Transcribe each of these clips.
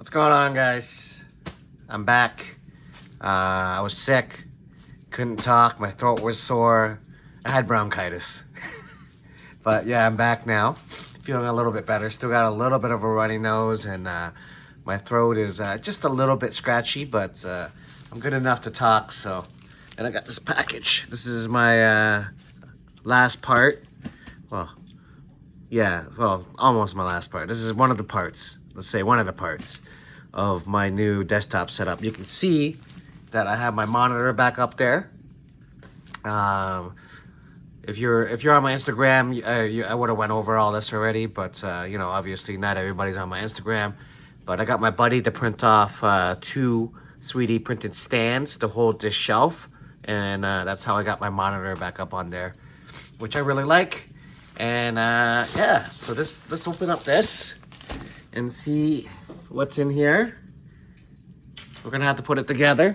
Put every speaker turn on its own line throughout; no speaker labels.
What's going on, guys? I'm back. I was sick, couldn't talk, my throat was sore. I had bronchitis. But yeah, I'm back now. Feeling a little bit better. Still got a little bit of a runny nose, and my throat is just a little bit scratchy, but I'm good enough to talk. So, and I got this package. This is my last part. Well, yeah, well, almost my last part. This is one of the parts. Let's say one of the parts of my new desktop setup. You can see that I have my monitor back up there. If you're on my Instagram, I would have went over all this already, but you know, obviously not everybody's on my Instagram. But I got my buddy to print off two 3D printed stands to hold this shelf, and that's how I got my monitor back up on there, which I really like. And yeah, so let's open up this and see what's in here. We're gonna have to put it together.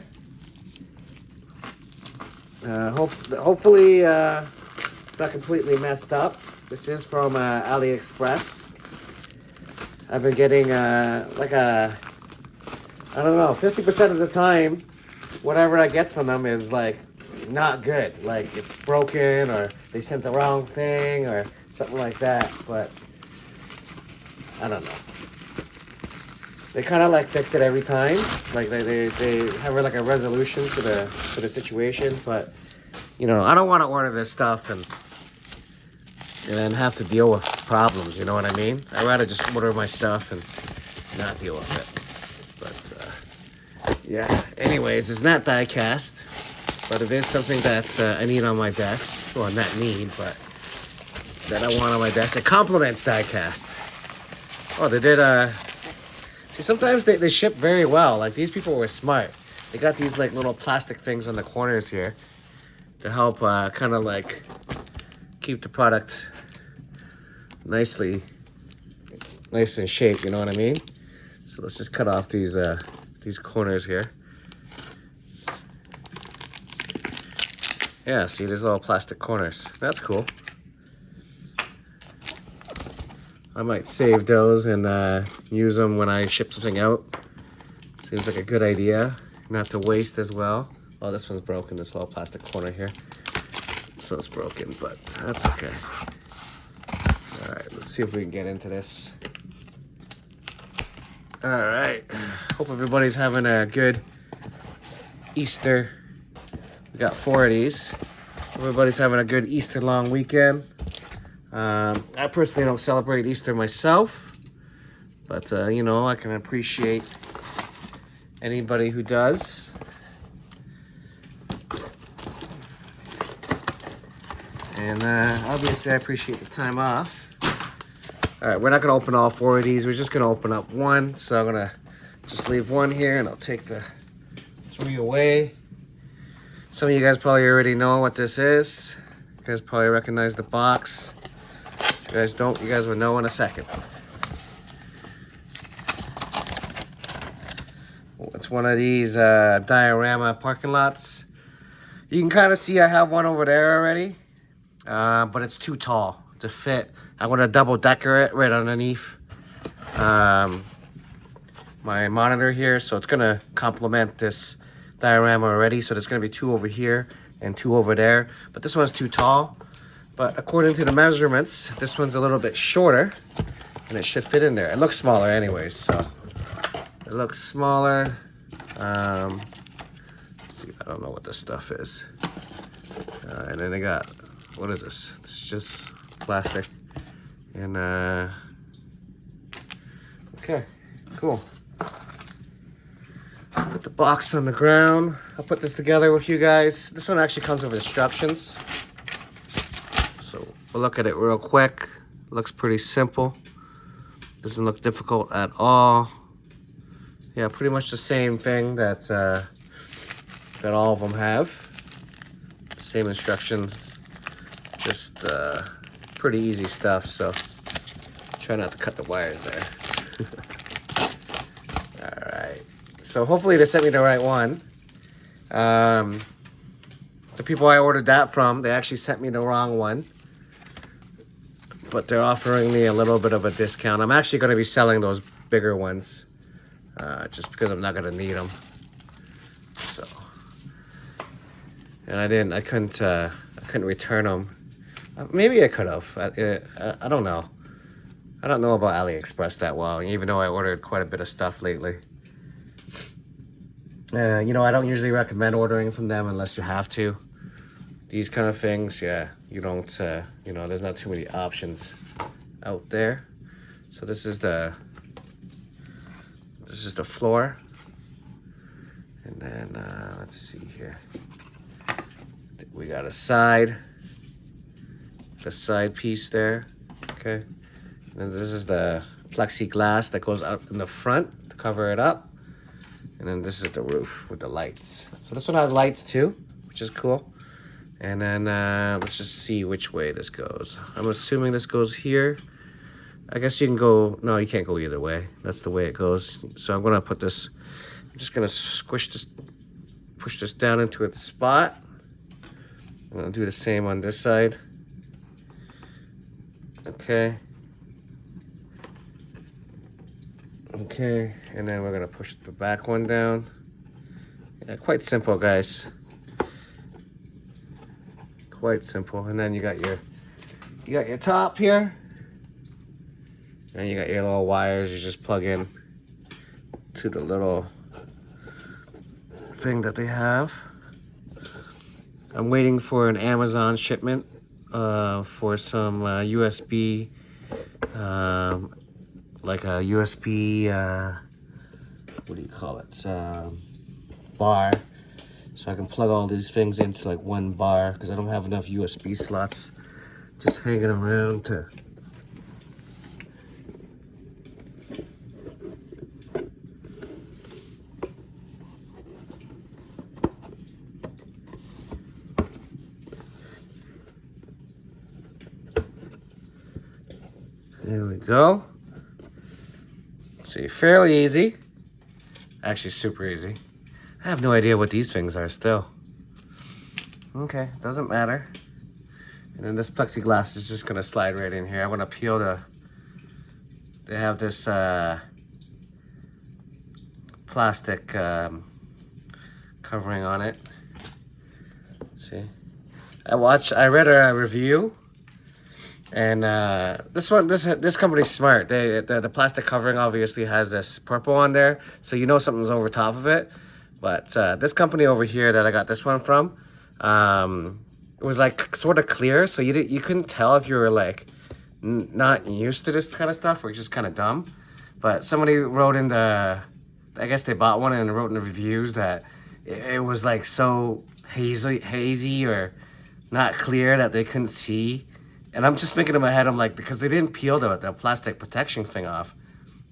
Hopefully it's not completely messed up. This is from AliExpress. I've been getting like I don't know, 50% of the time, whatever I get from them is like not good. Like it's broken, or they sent the wrong thing, or something like that. But I don't know. They kind of like fix it every time. Like they have like a resolution to the situation. But you know, I don't want to order this stuff and then have to deal with problems. You know what I mean? I'd rather just order my stuff and not deal with it. But yeah. Anyways, it's not Diecast, but it is something that I need on my desk. Well, not need, but that I want on my desk. It complements Diecast. Oh, they did see, sometimes they ship very well. Like, these people were smart. They got these like little plastic things on the corners here to help kind of like keep the product nice in shape, you know what I mean? So let's just cut off these corners here. Yeah, see, there's little plastic corners. That's cool. I might save those and use them when I ship something out. Seems like a good idea. Not to waste as well. Oh, this one's broken, this little plastic corner here. This one's broken, but that's okay. Alright, let's see if we can get into this. Alright, hope everybody's having a good Easter. We got 4 of these. Everybody's having a good Easter long weekend. I personally don't celebrate Easter myself, but you know, I can appreciate anybody who does. And obviously I appreciate the time off. Alright, we're not going to open all 4 of these. We're just going to open up one. So I'm going to just leave one here, and I'll take the 3 away. Some of you guys probably already know what this is. You guys probably recognize the box. If you guys don't, you guys will know in a second. It's one of these diorama parking lots. You can kind of see I have one over there already. But it's too tall to fit. I'm going to double decker it right underneath my monitor here. So it's going to complement this diorama already. So there's going to be 2 over here and 2 over there. But this one's too tall. But according to the measurements, this one's a little bit shorter. And it should fit in there. It looks smaller anyways. So it looks smaller. Let's see, I don't know what this stuff is. And then they got... What is this? It's just plastic. And okay, cool. Put the box on the ground. I'll put this together with you guys. This one actually comes with instructions. So we'll look at it real quick. Looks pretty simple. Doesn't look difficult at all. Yeah, pretty much the same thing that all of them have. Same instructions. Just pretty easy stuff, so try not to cut the wires there. Alright, so hopefully they sent me the right one. The people I ordered that from, they actually sent me the wrong one. But they're offering me a little bit of a discount. I'm actually going to be selling those bigger ones. just because I'm not gonna need them. So, and I couldn't return them. Maybe I could have. I don't know. I don't know about AliExpress that well, even though I ordered quite a bit of stuff lately. You know, I don't usually recommend ordering from them unless you have to. These kind of things, yeah, you don't, you know, there's not too many options out there. So this is the floor. And then, let's see here. We got the side piece there, okay? And this is the plexiglass that goes out in the front to cover it up. And then this is the roof with the lights. So this one has lights too, which is cool. And then let's just see which way this goes. I'm assuming this goes here. I guess you can go, no, you can't go either way. That's the way it goes. So I'm gonna put this, I'm just gonna squish this, push this down into its spot. I'm gonna do the same on this side. Okay. Okay, and then we're gonna push the back one down. Yeah, quite simple, guys. Quite simple. And then you got your top here, and you got your little wires. You just plug in to the little thing that they have. I'm waiting for an Amazon shipment for some USB. Like a USB, what do you call it, bar, so I can plug all these things into like one bar, because I don't have enough USB slots just hanging around to. There we go. See, fairly easy. Actually, super easy. I have no idea what these things are still. Okay, doesn't matter. And then this plexiglass is just gonna slide right in here. I wanna peel they have this plastic covering on it. See? I read a review. And this company's smart. The plastic covering obviously has this purple on there, so you know something's over top of it. But this company over here that I got this one from, it was like sort of clear, so you couldn't tell if you were like not used to this kind of stuff or just kind of dumb. But somebody wrote in I guess they bought one and wrote in the reviews that it was like so hazy or not clear that they couldn't see. And I'm just thinking in my head, I'm like, because they didn't peel the plastic protection thing off.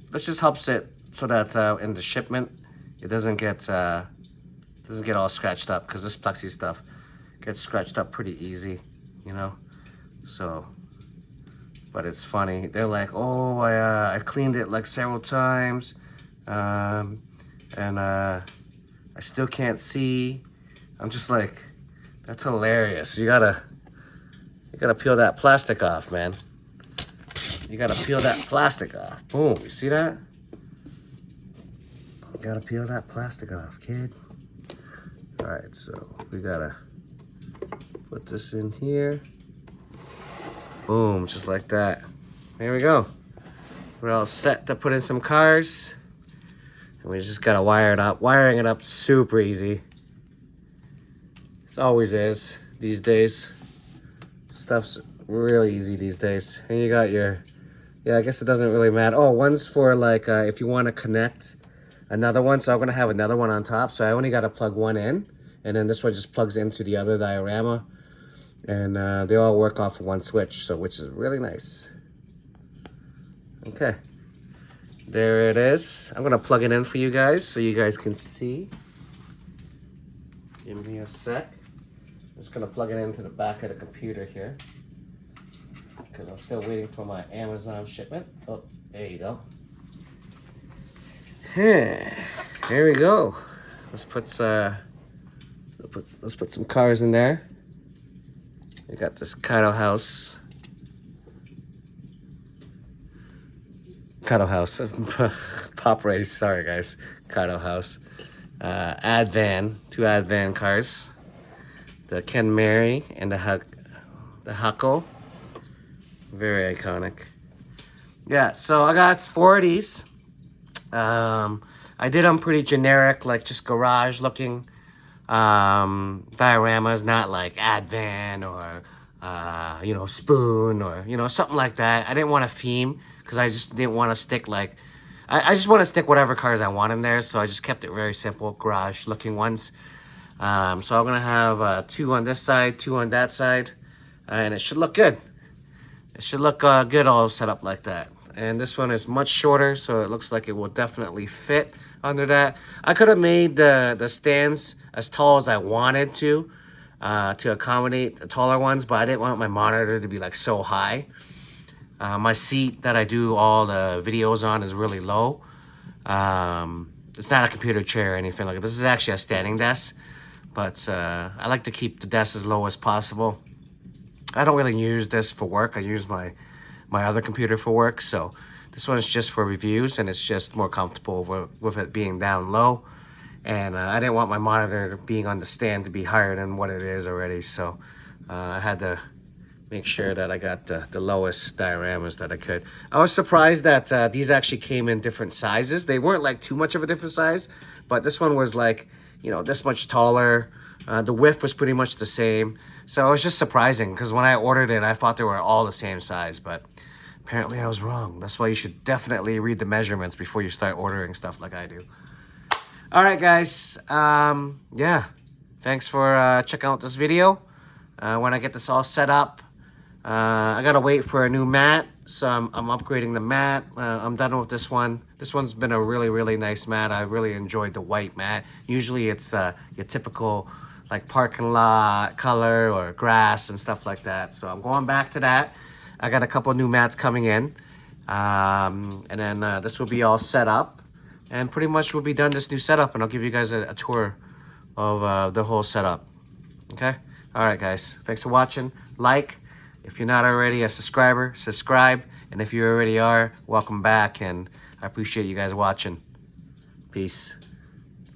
This just helps it so that in the shipment, it doesn't get all scratched up, because this plexi stuff gets scratched up pretty easy, you know? So, but it's funny. They're like, oh, I cleaned it like several times, and I still can't see. I'm just like, that's hilarious. You gotta peel that plastic off, man. You gotta peel that plastic off. Boom, you see that? You gotta peel that plastic off, kid. All right, so we gotta put this in here. Boom, just like that. There we go. We're all set to put in some cars. And we just gotta wire it up. Wiring it up super easy. It always is these days. Stuff's really easy these days. And you got your, yeah, I guess it doesn't really matter. Oh, one's for like if you want to connect another one. So I'm gonna have another one on top. So I only got to plug one in, and then this one just plugs into the other diorama, and they all work off of one switch. So which is really nice. Okay, there it is. I'm gonna plug it in for you guys so you guys can see. Give me a sec. I'm just gonna plug it into the back of the computer here, because I'm still waiting for my Amazon shipment. Oh, there you go. There we go. Let's put some cars in there. We got this Cuddle House. Pop Race. Sorry, guys. Cardo House. Advan. 2 Advan cars. The Ken Mary and the Huckle. Very iconic. Yeah, so I got 4 of these. I did them pretty generic, like just garage looking dioramas, not like Advan or you know, Spoon or, you know, something like that. I didn't want a theme because I just didn't want to stick like, I just want to stick whatever cars I want in there, so I just kept it very simple, garage looking ones. So I'm gonna have 2 on this side, 2 on that side, and it should look good. It should look good all set up like that. And this one is much shorter, so it looks like it will definitely fit under that. I could have made the stands as tall as I wanted to accommodate the taller ones, but I didn't want my monitor to be like so high. My seat that I do all the videos on is really low. It's not a computer chair or anything like that. This is actually a standing desk, but I like to keep the desk as low as possible. I don't really use this for work. I use my other computer for work, so this one is just for reviews, and it's just more comfortable with it being down low. And I didn't want my monitor being on the stand to be higher than what it is already, so I had to make sure that I got the lowest dioramas that I could. I was surprised that these actually came in different sizes. They weren't like too much of a different size, but this one was like, you know, this much taller. The width was pretty much the same. So it was just surprising because when I ordered it, I thought they were all the same size, but apparently I was wrong. That's why you should definitely read the measurements before you start ordering stuff like I do. All right, guys. Yeah, thanks for checking out this video. When I get this all set up, I gotta wait for a new mat, so I'm upgrading the mat. I'm done with this one. This one's been a really nice mat. I really enjoyed the white mat. Usually it's your typical like parking lot color or grass and stuff like that. So I'm going back to that. I got a couple new mats coming in, and then this will be all set up, and pretty much we'll be done this new setup, and I'll give you guys a tour of the whole setup. Okay. All right, guys. Thanks for watching. Like. If you're not already a subscriber, subscribe. And if you already are, welcome back. And I appreciate you guys watching. Peace.